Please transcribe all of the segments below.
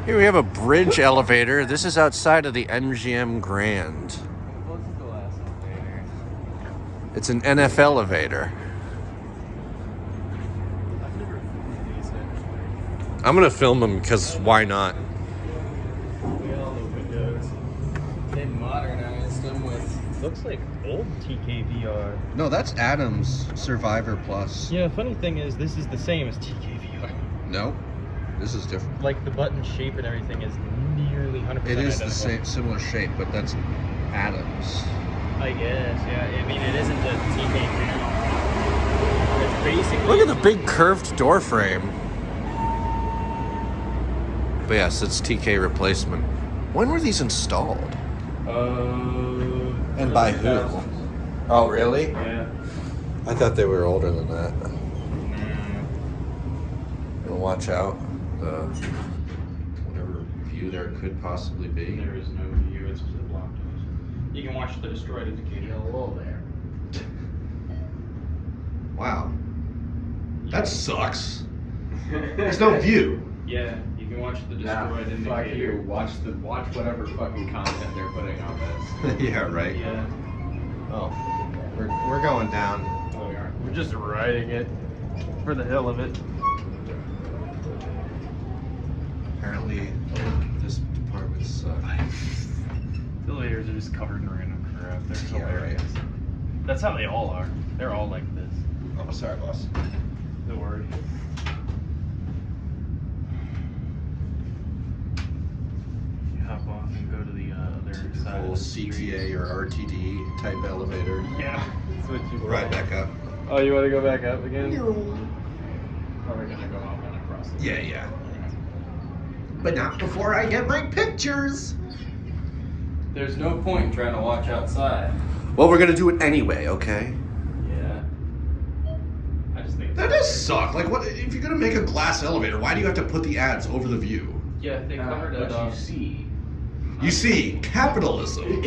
Here we have a bridge elevator. This is outside of the MGM Grand. What's the last elevator? It's an NF elevator. I've never seen these actually. I'm gonna film them because why not? All the windows. They modernized them with. Looks like old TKVR. No, that's Adam's Survivor Plus. Yeah, funny thing is, this is the same as TKVR. No, this is different. Like the button shape and everything is nearly 100% It is identical. the same, similar shape, but that's Adam's. I guess, yeah. I mean, it isn't the TK2. It's basically. Look at the big curved door frame. But yes, it's TK replacement. When were these installed? And by who? 2000s. Oh, really? Yeah. I thought they were older than that. You'll watch out. Whatever view there could possibly be. There is no view, it's just blocked. You can watch the destroyed indicator. Hello there. Wow. That sucks. There's no view. Yeah, you can watch the destroyed Fuck indicator. you. Watch whatever fucking content they're putting on this. Yeah, right. Yeah. Oh, we're going down. Oh, we are. We're just riding it for the hell of it. Apparently, this department sucks. The elevators are just covered in random crap. They're Yeah, hilarious. That's how they all are. They're all like this. Oh, sorry, boss. Don't worry. You hop off and go to the other side. Full of the street. CTA or RTD type elevator. Yeah. That's what you Right back up. Oh, you want to go back up again? Or we're gonna go up and across the Yeah, yeah. But not before I get my pictures. There's no point in trying to watch outside. Well, we're gonna do it anyway, okay? Yeah. I just think That does suck. Like, what if you're gonna make a glass elevator? Why do you have to put the ads over the view? Yeah, they covered it But up. you see. You see, capitalism.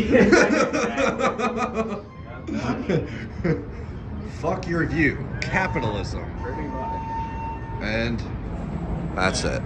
Fuck your view. Capitalism. Pretty much. And that's it.